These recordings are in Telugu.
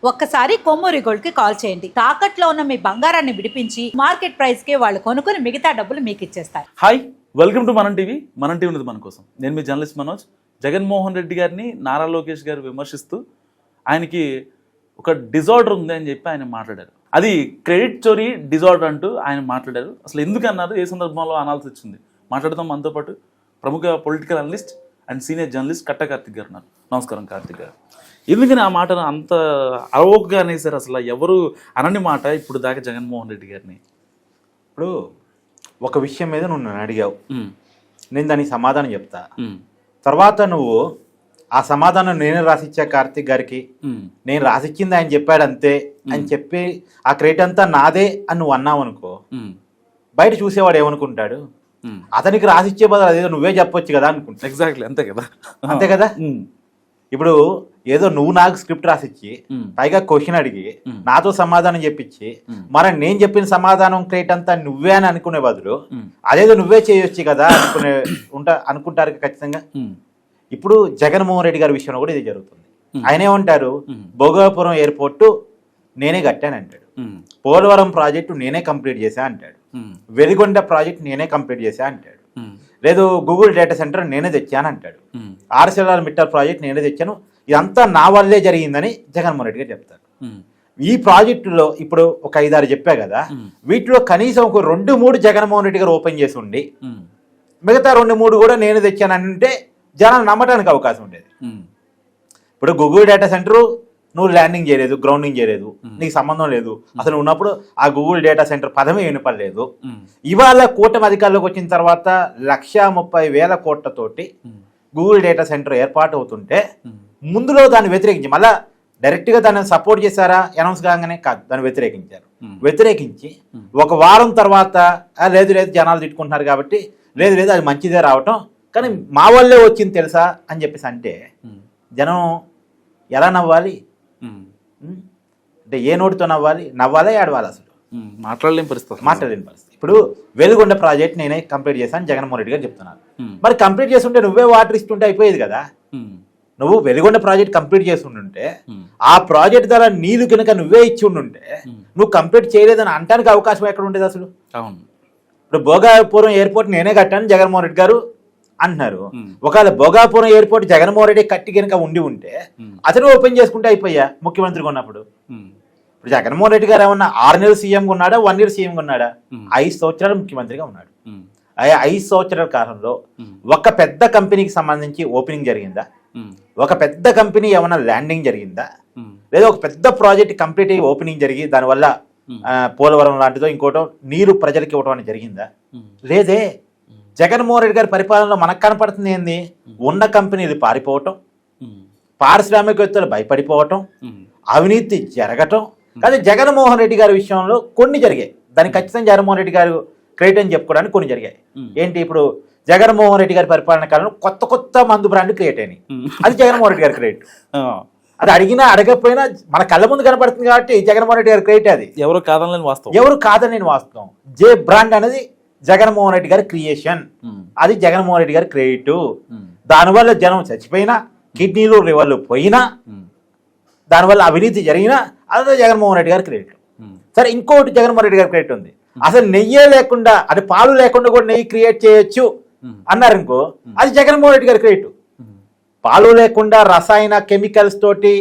ఒక్కసారి కొమ్మూరి గోల్డ్ కి కాల్ చేయండి. తాకట్లో ఉన్న మీ బంగారాన్ని విడిపించి మార్కెట్ ప్రైస్ కి వాళ్ళు కొనుక్కుని మిగతా డబ్బులు మీకు ఇచ్చేస్తారు. హాయ్, వెల్కమ్ టు మనం టీవీ. మనం టీవీ ఉన్నది మన కోసం. నేను మీ జర్నలిస్ట్ మనోజ్. జగన్మోహన్ రెడ్డి గారిని నారా లోకేష్ గారు విమర్శిస్తూ ఆయనకి ఒక డిజార్డర్ ఉంది అని చెప్పి ఆయన మాట్లాడారు. అది క్రెడిట్ చోరీ డిజార్డర్ అంటూ ఆయన మాట్లాడారు. అసలు ఎందుకు అన్నారు, ఏ సందర్భంలో అనాల్సి వచ్చింది మాట్లాడదాం. మనతో పాటు ప్రముఖ political analyst and senior journalist కట్ట కార్తిక్ గారు ఉన్నారు. నమస్కారం కార్తిక్ గారు. ఎందుకని ఆ మాటను అంత అరవోకగా అనేసారు? అసలు ఎవరు అనని మాట ఇప్పుడు దాకా జగన్మోహన్ రెడ్డి గారిని. ఇప్పుడు ఒక విషయం మీద నువ్వు నన్ను అడిగావు, నేను దానికి సమాధానం చెప్తా. తర్వాత నువ్వు ఆ సమాధానం నేనే రాసిచ్చా కార్తిక్ గారికి, నేను రాసిచ్చింది ఆయన చెప్పాడు అంతే అని చెప్పి ఆ క్రెడిట్ అంతా నాదే అని నువ్వు అన్నావు అనుకో, బయట చూసేవాడు ఏమనుకుంటాడు? అతనికి రాసిచ్చే బదులు అదేదో నువ్వే చెప్పొచ్చు కదా అనుకుంటా. ఎగ్జాక్ట్లీ అంతే కదా, అంతే కదా. ఇప్పుడు ఏదో నువ్వు నాకు స్క్రిప్ట్ రాసిచ్చి పైగా క్వశ్చన్ అడిగి నాతో సమాధానం చెప్పించి మరి నేను చెప్పిన సమాధానం క్రియేట్ అంతా నువ్వే అని అనుకునే బదులు అదేదో నువ్వే చేయొచ్చు కదా అనుకుంటారు ఖచ్చితంగా. ఇప్పుడు జగన్మోహన్ రెడ్డి గారి విషయంలో కూడా ఇది జరుగుతుంది. ఆయన ఏమంటారు, భోగాపురం ఎయిర్పోర్ట్ నేనే కట్టాను అంటాడు, పోలవరం ప్రాజెక్టు నేనే కంప్లీట్ చేశా అంటాడు, వెలిగొండ ప్రాజెక్ట్ నేనే కంప్లీట్ చేశా అంటాడు, లేదు గూగుల్ డేటా సెంటర్ నేనే తెచ్చాను అంటాడు, ArcelorMittal ప్రాజెక్ట్ నేనే తెచ్చాను, ఇదంతా నా వల్లే జరిగిందని జగన్మోహన్ రెడ్డి గారు చెప్తారు. ఈ ప్రాజెక్టులో ఇప్పుడు ఒక 5-6 చెప్పా కదా, వీటిలో కనీసం ఒక 2-3 జగన్మోహన్ రెడ్డి గారు ఓపెన్ చేసి ఉండి మిగతా 2-3 కూడా నేను తెచ్చానంటే జనాలు నమ్మడానికి అవకాశం ఉండేది. ఇప్పుడు గూగుల్ డేటా సెంటర్ నువ్వు ల్యాండింగ్ చేయలేదు, గ్రౌండింగ్ చేయలేదు, నీకు సంబంధం లేదు, అసలు ఉన్నప్పుడు ఆ గూగుల్ డేటా సెంటర్ పదమే వినపడలేదు. ఇవాళ కూటమి అధికారులకు వచ్చిన తర్వాత 130,000 కోట్లతోటి గూగుల్ డేటా సెంటర్ ఏర్పాటు అవుతుంటే ముందులో దాన్ని వ్యతిరేకించి మళ్ళా డైరెక్ట్గా దాన్ని సపోర్ట్ చేశారా అనౌన్స్ కాగానే కాదు, దాన్ని వ్యతిరేకించారు. వ్యతిరేకించి ఒక వారం తర్వాత లేదు లేదు జనాలు తిట్టుకుంటున్నారు కాబట్టి లేదు అది మంచిదే రావటం, కానీ మా వాళ్ళే వచ్చింది తెలుసా అని చెప్పేసి అంటే జనం ఎలా నవ్వాలి? అంటే ఏ నోటితో నవ్వాలా ఏడవాలి? అసలు మాట్లాడలేని పరిస్థితి. ఇప్పుడు వెలుగొండ ప్రాజెక్ట్ నేనే కంప్లీట్ చేశాను జగన్మోహన్ రెడ్డి గారు చెప్తున్నారు. మరి కంప్లీట్ చేస్తుంటే నువ్వే వాటర్ ఇస్తుంటే అయిపోయేది కదా. నువ్వు వెలుగొండ ప్రాజెక్ట్ కంప్లీట్ చేస్తుంటే ఆ ప్రాజెక్ట్ ద్వారా నీళ్లు కనుక నువ్వే ఇచ్చి ఉండుంటే నువ్వు కంప్లీట్ చేయలేదని అంటానికి అవకాశం ఎక్కడ ఉండేది అసలు? ఇప్పుడు భోగాపురం ఎయిర్పోర్ట్ నేనే కట్టాను జగన్మోహన్ రెడ్డి గారు అంటున్నారు. ఒకవేళ భోగాపురం ఎయిర్పోర్ట్ జగన్మోహన్ రెడ్డి కట్టి కనుక ఉంటే అతను ఓపెన్ చేసుకుంటే అయిపోయా ముఖ్యమంత్రిగా ఉన్నప్పుడు. ఇప్పుడు జగన్మోహన్ రెడ్డి గారు ఏమన్నా 6 నెలలు సీఎంగా ఉన్నాడా, 1 year సీఎంగా ఉన్నాడా? 5 సంవత్సరాలు ముఖ్యమంత్రిగా ఉన్నాడు. 5 సంవత్సరాల కాలంలో ఒక పెద్ద కంపెనీకి సంబంధించి ఓపెనింగ్ జరిగిందా? ఒక పెద్ద కంపెనీ ఏమన్నా ల్యాండింగ్ జరిగిందా? లేదా ఒక పెద్ద ప్రాజెక్ట్ కంప్లీట్ అయ్యి ఓపెనింగ్ జరిగి దానివల్ల పోలవరం లాంటిదో ఇంకోటో నీరు ప్రజలకి ఇవ్వడం అనేది జరిగిందా? లేదే. జగన్మోహన్ రెడ్డి గారి పరిపాలనలో మనకు కనపడుతుంది ఏంది? ఉన్న కంపెనీలు పారిపోవటం, పారిశ్రామికవేత్తలు భయపడిపోవటం, అవినీతి జరగటం. కానీ జగన్మోహన్ రెడ్డి గారి విషయంలో కొన్ని జరిగాయి, దానికి ఖచ్చితంగా జగన్మోహన్ రెడ్డి గారు క్రెడిట్ అని చెప్పుకోవడానికి కొన్ని జరిగాయి. ఏంటి? ఇప్పుడు జగన్మోహన్ రెడ్డి గారి పరిపాలన కాలంలో కొత్త మందు బ్రాండ్ క్రియేట్ అయినాయి, అది జగన్మోహన్ రెడ్డి గారి క్రెడిట్. అది అడిగినా అడగకపోయినా మన కళ్ళ ముందు కనపడుతుంది కాబట్టి జగన్మోహన్ రెడ్డి గారి క్రెడిట్. అది ఎవరు కాదని వాస్తవం. జే బ్రాండ్ అనేది జగన్మోహన్ రెడ్డి గారి క్రియేషన్, అది జగన్మోహన్ రెడ్డి గారి క్రెడిట్. దానివల్ల జనం చచ్చిపోయినా, కిడ్నీలు లివర్లు పోయినా, దానివల్ల అవినీతి జరిగినా అదే జగన్మోహన్ రెడ్డి గారి క్రెడిట్. సరే, ఇంకోటి జగన్మోహన్ రెడ్డి గారి క్రెడిట్ ఉంది, అసలు నెయ్యే లేకుండా, అది పాలు లేకుండా కూడా నెయ్యి క్రియేట్ చేయొచ్చు అన్నారు అనుకో, అది జగన్మోహన్ రెడ్డి గారి క్రెడిట్. పాలు లేకుండా రసాయన కెమికల్స్ తోటి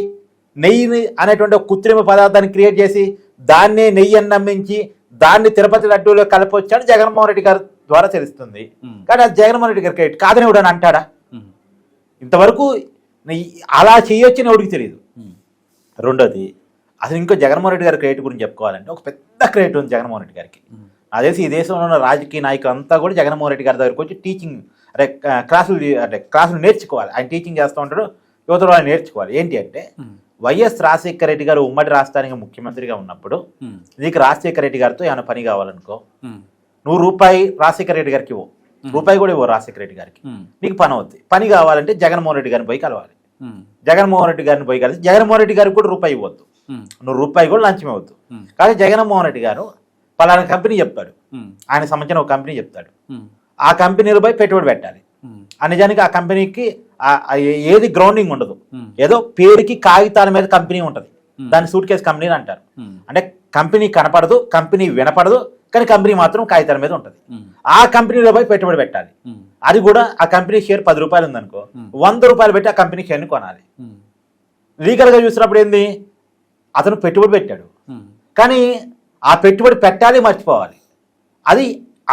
నెయ్యి అనేటువంటి ఒక కృత్రిమ పదార్థాన్ని క్రియేట్ చేసి దాన్నే నెయ్యి అని నమ్మించి దాన్ని తిరుపతి లడ్డూలో కలపొచ్చాడు జగన్మోహన్ రెడ్డి గారి ద్వారా తెలుస్తుంది. కానీ అది జగన్మోహన్ రెడ్డి గారి క్రెడిట్ కాదని ఎవడని అంటాడా? ఇంతవరకు అలా చేయొచ్చని ఎవడికి తెలియదు. రెండోది, అసలు ఇంకో జగన్మోహన్ రెడ్డి గారి క్రెడిట్ గురించి చెప్పుకోవాలంటే ఒక పెద్ద క్రెడిట్ ఉంది జగన్మోహన్ రెడ్డి గారికి. నాకు తెలిసి ఈ దేశంలో ఉన్న రాజకీయ నాయకులు అంతా కూడా జగన్మోహన్ రెడ్డి గారి దగ్గరికి వచ్చి టీచింగ్ క్లాసులు నేర్చుకోవాలి. ఆయన టీచింగ్ చేస్తూ ఉంటాడు, యువతలో ఆయన నేర్చుకోవాలి. ఏంటి అంటే, వైఎస్ రాజశేఖర రెడ్డి గారు ఉమ్మడి రాష్ట్రానికి ముఖ్యమంత్రిగా ఉన్నప్పుడు నీకు రాజశేఖర రెడ్డి గారితో ఏమైనా పని కావాలనుకో, నువ్వు రూపాయి రాజశేఖర రెడ్డి గారికి ఇవ్వు, రూపాయి కూడా ఇవ్వు రాజశేఖర రెడ్డి గారికి, నీకు పని అవుతుంది. పని కావాలంటే జగన్మోహన్ రెడ్డి గారిని పోయి కలవాలి. జగన్మోహన్ రెడ్డి గారిని పోయి కలిసి జగన్మోహన్ రెడ్డి గారికి కూడా రూపాయి ఇవ్వద్దు, నువ్వు రూపాయి కూడా లంచం ఇవ్వద్దు. కానీ జగన్మోహన్ రెడ్డి గారు పలానా కంపెనీ చెప్తాడు, ఆయన సంబంధించిన ఒక కంపెనీ చెప్తాడు, ఆ కంపెనీలో పోయి పెట్టుబడి పెట్టాలి. నిజానికి ఆ కంపెనీకి ఏది గ్రౌండింగ్ ఉండదు, ఏదో పేరుకి కాగితాల మీద కంపెనీ ఉంటుంది, దాన్ని సూట్ కేసు కంపెనీ అంటారు. అంటే కంపెనీ కనపడదు, కంపెనీ వినపడదు, కానీ కంపెనీ మాత్రం కాగితాల మీద ఉంటుంది. ఆ కంపెనీలో పోయి పెట్టుబడి పెట్టాలి. అది కూడా ఆ కంపెనీ షేర్ 10 రూపాయలు ఉందనుకో, 100 రూపాయలు పెట్టి ఆ కంపెనీ షేర్ని కొనాలి. లీగల్గా చూసినప్పుడు ఏంది, అతను పెట్టుబడి పెట్టాడు, కానీ ఆ పెట్టుబడి పెట్టాలి, మర్చిపోవాలి. అది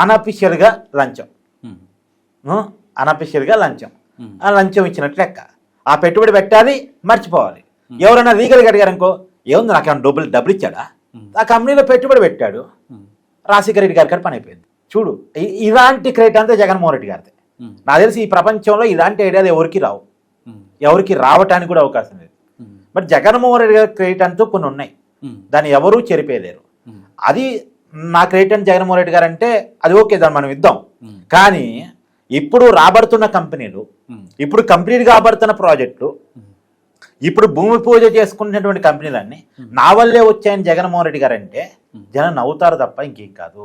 అనఫిషియల్గా లంచం. అనఫిషియల్గా లంచం, ఆ లంచం ఇచ్చినట్లు లెక్క. ఆ పెట్టుబడి పెట్టాలి, మర్చిపోవాలి. ఎవరైనా లీగల్గా అడిగారనుకో, ఏముంది నాకేమైనా డబ్బులు ఇచ్చాడా, ఆ కంపెనీలో పెట్టుబడి పెట్టాడు, రాజశేఖర రెడ్డి గారి కాడ పని అయిపోయింది. చూడు, ఇలాంటి క్రెడిట్ అంతా జగన్మోహన్ రెడ్డి గారిదే. నాకు తెలిసి ఈ ప్రపంచంలో ఇలాంటి ఐడియాలు ఎవరికి రావు, ఎవరికి రావటానికి కూడా అవకాశం లేదు. బట్ జగన్మోహన్ రెడ్డి గారి క్రెడిట్ అంటూ కొన్ని ఉన్నాయి, దాన్ని ఎవరూ చెరిపేయలేరు. అది నా క్రెడిట్ అని జగన్మోహన్ రెడ్డి గారు అంటే అది ఓకే, దాన్ని మనం ఇద్దాం. కానీ ఇప్పుడు రాబడుతున్న కంపెనీలు, ఇప్పుడు కంప్లీట్ కాబడుతున్న ప్రాజెక్టులు, ఇప్పుడు భూమి పూజ చేసుకున్నటువంటి కంపెనీలన్నీ నా వల్లే వచ్చాయని జగన్మోహన్ రెడ్డి గారు అంటే జనం నవ్వుతారు తప్ప ఇంకేం కాదు.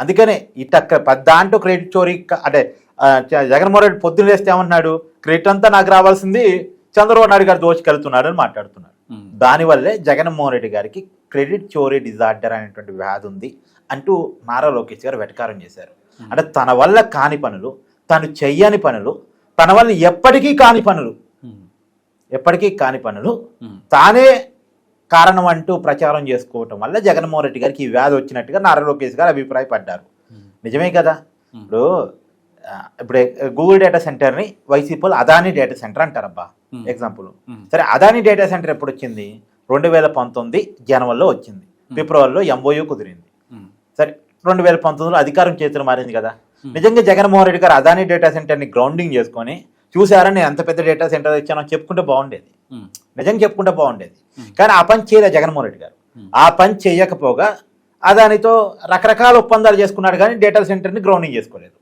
అందుకనే ఇట్ట దాంట్లో క్రెడిట్ చోరీ. అంటే జగన్మోహన్ రెడ్డి పొద్దున్న వేస్తే ఏమన్నాడు, క్రెడిట్ అంతా నాకు రావాల్సింది చంద్రబాబు నాయుడు గారు దోచుకెళ్తున్నాడు అని మాట్లాడుతున్నాడు. దానివల్లే జగన్మోహన్ రెడ్డి గారికి క్రెడిట్ చోరీ డిజార్డర్ అనేటువంటి వ్యాధి ఉంది అంటూ నారా లోకేష్ గారు వెటకారం చేశారు. అంటే తన వల్ల కాని పనులు, తను చెయ్యని పనులు, తన వల్ల ఎప్పటికీ కాని పనులు తానే కారణం అంటూ ప్రచారం చేసుకోవటం వల్ల జగన్మోహన్ రెడ్డి గారికి ఈ వ్యాధి వచ్చినట్టుగా నారా లోకేష్ గారు అభిప్రాయపడ్డారు. నిజమే కదా. ఇప్పుడు గూగుల్ డేటా సెంటర్ని వైసీపీలో అదానీ డేటా సెంటర్ అంటారబ్బా, ఎగ్జాంపుల్. సరే, అదానీ డేటా సెంటర్ ఎప్పుడు వచ్చింది? 2019 జనవరిలో వచ్చింది, ఫిబ్రవరిలో MOU కుదిరింది. సరే, 2019లో అధికారం చేతులు మారింది కదా. నిజంగా జగన్మోహన్ రెడ్డి గారు అదానీ డేటా సెంటర్ని గ్రౌండింగ్ చేసుకొని, చూసారా నేను ఎంత పెద్ద డేటా సెంటర్ ఇచ్చానో చెప్పుకుంటే బాగుండేది, నిజంగా చెప్పుకుంటే బాగుండేది. కానీ ఆ పని చేయలే జగన్మోహన్ రెడ్డి గారు. ఆ పని చేయకపోగా అదానితో రకరకాల ఒప్పందాలు చేసుకున్నాడు, కానీ డేటా సెంటర్ని గ్రౌండింగ్ చేసుకోలేదు.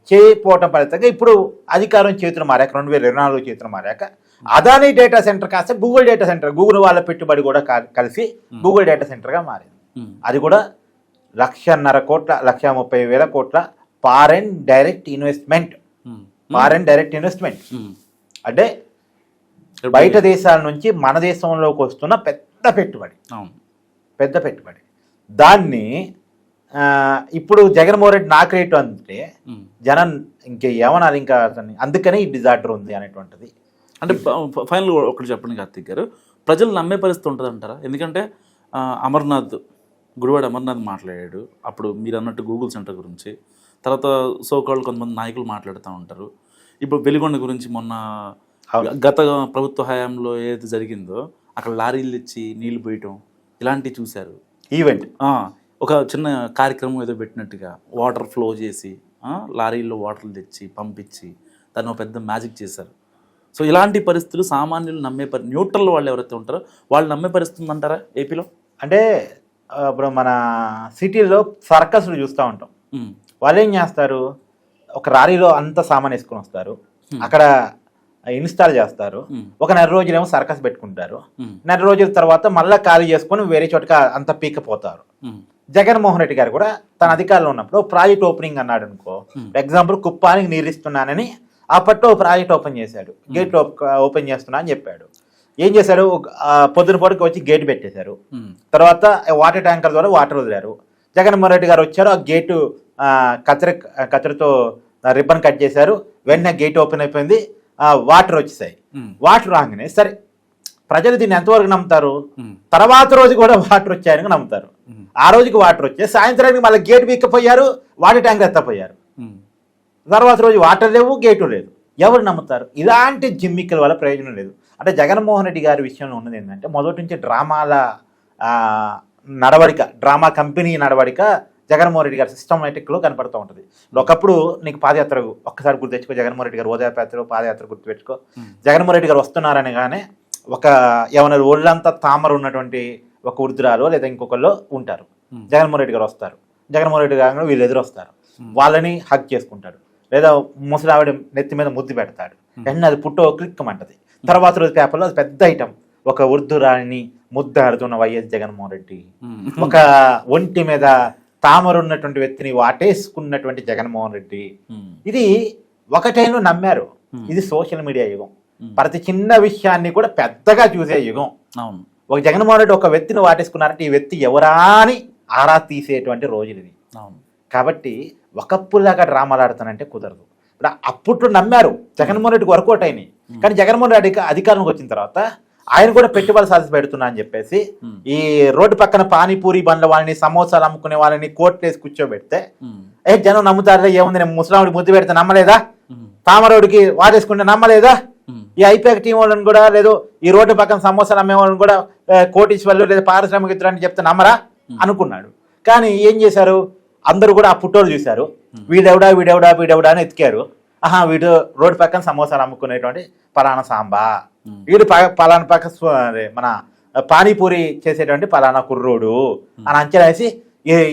చేయకపోవటం ఫలితంగా ఇప్పుడు అధికారం చేతులు మారాక, 2024 చేతులు మారాక అదానీ డేటా సెంటర్ కాస్త గూగుల్ డేటా సెంటర్, గూగుల్ వాళ్ళ పెట్టుబడి కూడా కలిసి గూగుల్ డేటా సెంటర్గా మారింది. అది కూడా 1,50,000 కోట్ల 1,30,000 కోట్ల ఫారెన్ డైరెక్ట్ ఇన్వెస్ట్మెంట్. అంటే బయట దేశాల నుంచి మన దేశంలోకి వస్తున్న పెద్ద పెట్టుబడి. దాన్ని ఇప్పుడు జగన్మోహన్ రెడ్డి నా క్రెడిట్ అంటే జనం ఇంకేమన్నారు, ఇంకా అందుకనే ఈ డిజార్డర్ ఉంది అనేటువంటిది. అంటే ఫైనల్ ఒకటి చెప్పండి కార్తీక్ గారు, ప్రజలు నమ్మే పరిస్థితి ఉంటుంది అంటారా? ఎందుకంటే గుడివాడ అమర్నాథ్ మాట్లాడాడు అప్పుడు, మీరు అన్నట్టు గూగుల్ సెంటర్ గురించి. తర్వాత సోకాళ్ళు కొంతమంది నాయకులు మాట్లాడుతూ ఉంటారు. ఇప్పుడు వెలిగొండ గురించి మొన్న గత ప్రభుత్వ హయాంలో ఏదైతే జరిగిందో, అక్కడ లారీలు తెచ్చి నీళ్లు పోయటం ఇలాంటివి చూశారు. ఈవెంట్ ఒక చిన్న కార్యక్రమం ఏదో పెట్టినట్టుగా వాటర్ ఫ్లో చేసి లారీల్లో వాటర్లు తెచ్చి పంపించి దాన్ని ఒక పెద్ద మ్యాజిక్ చేశారు. సో ఇలాంటి పరిస్థితులు సామాన్యులు నమ్మే న్యూట్రల్ వాళ్ళు ఎవరైతే ఉంటారో వాళ్ళు నమ్మే పరిస్థితి అంటారా ఏపీలో? అంటే ఇప్పుడు మన సిటీలో సర్కస్లు చూస్తూ ఉంటాం. వాళ్ళు ఏం చేస్తారు, ఒక లారీలో అంత సామాన్ వేసుకొని వస్తారు, అక్కడ ఇన్స్టాల్ చేస్తారు, ఒక నెల రోజులేమో సర్కస్ పెట్టుకుంటారు, నెల రోజుల తర్వాత మళ్ళీ ఖాళీ చేసుకొని వేరే చోటకి అంత పీకపోతారు. జగన్మోహన్ రెడ్డి గారు కూడా తన అధికారంలో ఉన్నప్పుడు ప్రాజెక్ట్ ఓపెనింగ్ అన్నాడు అనుకో, ఎగ్జాంపుల్ కుప్పానికి నీరు ఇస్తున్నానని అప్పట్లో ప్రాజెక్ట్ ఓపెన్ చేశాడు, గేట్ ఓపెన్ చేస్తున్నా అని చెప్పాడు. ఏం చేశాడు, పొద్దున పూటకి వచ్చి గేట్ పెట్టేశారు, తర్వాత వాటర్ ట్యాంకర్ ద్వారా వాటర్ వదిలారు. జగన్మోహన్ రెడ్డి గారు వచ్చారు, ఆ గేటు కత్తెరతో రిబ్బన్ కట్ చేశారు, వెంటనే గేట్ ఓపెన్ అయిపోయింది, వాటర్ వచ్చేసాయి. వాటర్ రాగానే సరే ప్రజలు దీన్ని ఎంతవరకు నమ్ముతారు, తర్వాత రోజు కూడా వాటర్ వచ్చాయని నమ్ముతారు. ఆ రోజుకి వాటర్ వచ్చే సాయంత్రానికి మళ్ళీ గేట్ వీక్కపోయారు, వాటర్ ట్యాంకర్ ఎత్తపోయారు, తర్వాత రోజు వాటర్ లేవు, గేటు లేదు. ఎవరు నమ్ముతారు? ఇలాంటి జిమ్మికల వల్ల ప్రయోజనం లేదు. అంటే జగన్మోహన్ రెడ్డి గారి విషయంలో ఉన్నది ఏంటంటే, మొదటి నుంచి డ్రామాల నడవడిక, డ్రామా కంపెనీ నడవడిక జగన్మోహన్ రెడ్డి గారి సిస్టమేటిక్లో కనపడుతూ ఉంటుంది. ఒకప్పుడు నీకు పాదయాత్ర ఒక్కసారి గుర్తు తెచ్చుకో, జగన్మోహన్ రెడ్డి గారు ఓదాయాత్ర పాదయాత్ర గుర్తు పెట్టుకో. జగన్మోహన్ రెడ్డి గారు వస్తున్నారని కానీ ఒక ఏమన్నా ఒళ్ళంతా తామర ఉన్నటువంటి ఒక వృద్ధురాలో లేదా ఇంకొకళ్ళు ఉంటారు, జగన్మోహన్ రెడ్డి గారు వస్తారు, జగన్మోహన్ రెడ్డి గారు వీళ్ళు ఎదురొస్తారు, వాళ్ళని హక్ చేసుకుంటాడు, లేదా ముసలావిడ నెత్తి మీద ముద్దు పెడతాడు, వెంటనే అది పుట్టో క్లిక్కమంటది. తర్వాత రోజు పేపర్లో అది పెద్ద ఐటమ్, ఒక వృద్ధురాలిని ముద్దాడుతున్న వైఎస్ జగన్మోహన్ రెడ్డి, ఒక ఒంటి మీద తామర ఉన్నటువంటి వ్యక్తిని వాటేసుకున్నటువంటి జగన్మోహన్ రెడ్డి. ఇది ఒక టైంలో నమ్మారు. ఇది సోషల్ మీడియా యుగం, ప్రతి చిన్న విషయాన్ని కూడా పెద్దగా చూసే యుగం. ఒక జగన్మోహన్ రెడ్డి ఒక వ్యక్తిని వాటేసుకున్నారంటే ఈ వ్యక్తి ఎవరా అని ఆరా తీసేటువంటి రోజులు ఇది. అవును. కాబట్టి ఒకప్పుడులాగా డ్రామాలు ఆడుతానంటే కుదరదు. ఇప్పుడు అప్పట్లో నమ్మారు జగన్మోహన్ రెడ్డికి వర్కౌట్ అయినాయి, కానీ జగన్మోహన్ రెడ్డి అధికారంలోకి వచ్చిన తర్వాత ఆయన కూడా పెట్టుబడి సాధించి పెడుతున్నా అని చెప్పేసి ఈ రోడ్డు పక్కన పానీపూరి బండ్ల వాళ్ళని సమోసాలు అమ్ముకునే వాళ్ళని కోర్టు వేసి కూర్చోబెడితే జనం నమ్ముతారులే, ఏముంది నేను ముసలాముడికి ముద్దు పెడితే నమ్మలేదా, పామరోడికి వాడేసుకుంటే నమ్మలేదా, ఈ ఐపాక్ టీం వాళ్ళని కూడా లేదు ఈ రోడ్డు పక్కన సమోసాలు అమ్మే వాళ్ళని కూడా కోటీశ్వర్లు లేదా పారిశ్రామికవేత్తలు అని చెప్తే నమ్మరా అనుకున్నాడు. కానీ ఏం చేశారు, అందరూ కూడా ఆ పుట్టోలు చూశారు, వీడెవడా వీడెవడా వీడెవడా అని ఎతికారు. వీడు రోడ్డు పక్కన సమోసాలు అమ్ముకునేటువంటి పలానా సాంబా, వీడు పలానా పక్క మన పానీపూరి చేసేటువంటి పలానా కుర్రోడు అని అంచనా వేసి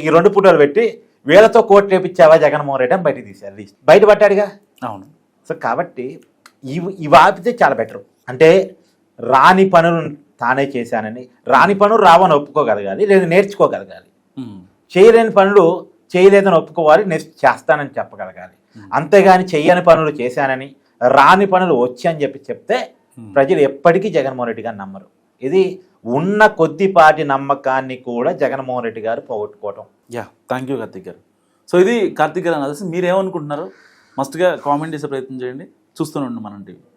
ఈ రెండు పుట్టోలు పెట్టి వీళ్ళతో కోర్టు రేపించావా జగన్మోహన్ రెడ్డి అని బయటకు తీశారు, బయట పట్టాడుగా. అవును. సో కాబట్టి ఇవి ఆపితే చాలా బెటర్. అంటే రాని పనులు తానే చేశానని, రాని పనులు రావని ఒప్పుకోగలగాలి, లేదా నేర్చుకోగలగాలి. చేయలేని పనులు చేయలేదని ఒప్పుకోవాలి, నెక్స్ట్ చేస్తానని చెప్పగలగాలి. అంతేగాని చెయ్యని పనులు చేశానని, రాని పనులు వచ్చి అని చెప్తే ప్రజలు ఎప్పటికీ జగన్మోహన్ రెడ్డి గారు నమ్మరు. ఇది ఉన్న కొద్దిపాటి నమ్మకాన్ని కూడా జగన్మోహన్ రెడ్డి గారు పోగొట్టుకోవటం. థ్యాంక్ యూ కార్తిక్ గారు. సో ఇది కార్తిక్ గారు అనాలిసిస్. మీరేమనుకుంటున్నారు మస్ట్గా కామెంట్ చేసే ప్రయత్నం చేయండి. చూస్తూనే ఉండండి మనం టీవీ.